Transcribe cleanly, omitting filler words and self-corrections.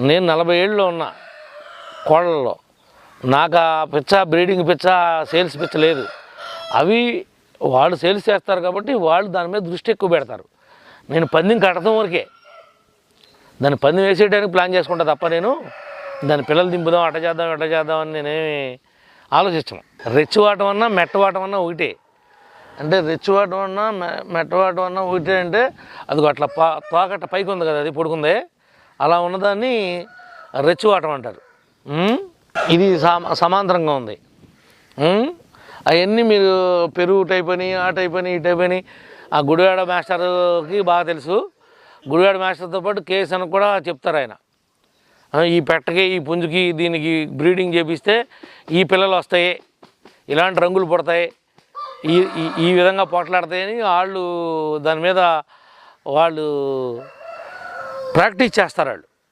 నేను 40 ఏళ్ళలో ఉన్నా కోళ్ళలో. నాకు ఆ పిచ్చ, బ్రీడింగ్ పిచ్చ, సేల్స్ పిచ్చ లేదు. అవి వాళ్ళు సేల్స్ చేస్తారు కాబట్టి వాళ్ళు దాని మీద దృష్టి ఎక్కువ పెడతారు. నేను పందెం కట్టడం వరకే, దాన్ని పందెం వేసేయడానికి ప్లాన్ చేసుకుంటా తప్ప నేను దాని పిల్లలు దింపుదాం, అట్ట చేద్దాం అని నేనేమి ఆలోచించను. రెచ్చివాటం అన్నా మెట్టవాటం అన్నా ఒకటే. అంటే రెచ్చివాటం అన్నా మెట్టవాటం అన్నా ఒకటే. అంటే అది అట్లా తోకట్ట పైకి ఉంది కదా, అది పొడుకుందే, అలా ఉన్నదాన్ని రెచ్చివాటం అంటారు. ఇది సమాంతరంగా ఉంది. అవన్నీ మీరు పెరుగు టైప్ అని, ఆ టైప్ అని, ఈ టైప్ అని ఆ గుడివాడ మాస్టర్కి బాగా తెలుసు. గుడివాడ మాస్టర్తో పాటు కేఎస్ అని కూడా చెప్తారు ఆయన. ఈ పెట్టకి, ఈ పుంజుకి, దీనికి బ్రీడింగ్ చేపిస్తే ఈ పిల్లలు వస్తాయి, ఇలాంటి రంగులు పుడతాయి, ఈ విధంగా పోట్లాడతాయని వాళ్ళు దాని మీద వాళ్ళు ప్రాక్టీస్ చేస్తారు. వాళ్ళు